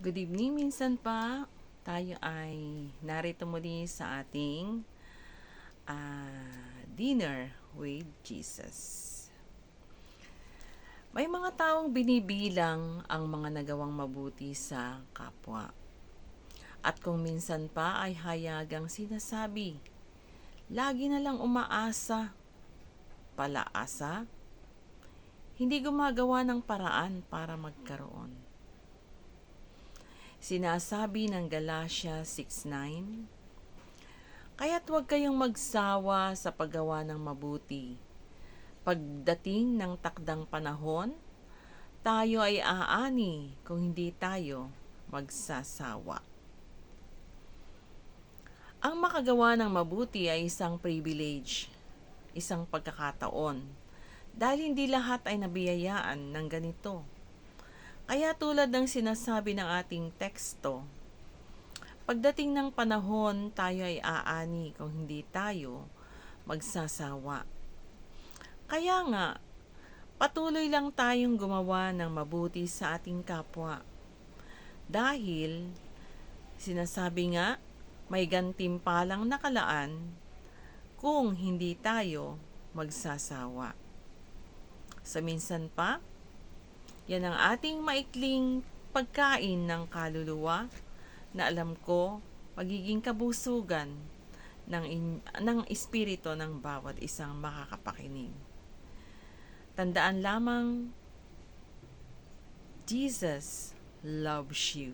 Good evening, minsan pa. Tayo ay narito muli sa ating dinner with Jesus. May mga taong binibilang ang mga nagawang mabuti sa kapwa. At kung minsan pa ay hayagang sinasabi, lagi na lang umaasa, palaasa, hindi gumagawa ng paraan para magkaroon. Sinasabi ng Galatia 6:9, kaya't huwag kayong magsawa sa paggawa ng mabuti. Pagdating ng takdang panahon, tayo ay aani kung hindi tayo magsasawa. Ang makagawa ng mabuti ay isang privilege, isang pagkakataon, dahil hindi lahat ay nabiyayaan ng ganito. Kaya tulad ng sinasabi ng ating teksto, pagdating ng panahon, tayo ay aani kung hindi tayo magsasawa. Kaya nga, patuloy lang tayong gumawa ng mabuti sa ating kapwa. Dahil, sinasabi nga, may gantimpalang nakalaan kung hindi tayo magsasawa. Sa minsan pa, yan ang ating maikling pagkain ng kaluluwa na alam ko magiging kabusugan ng espiritu ng bawat isang makakapakinig. Tandaan lamang, Jesus loves you.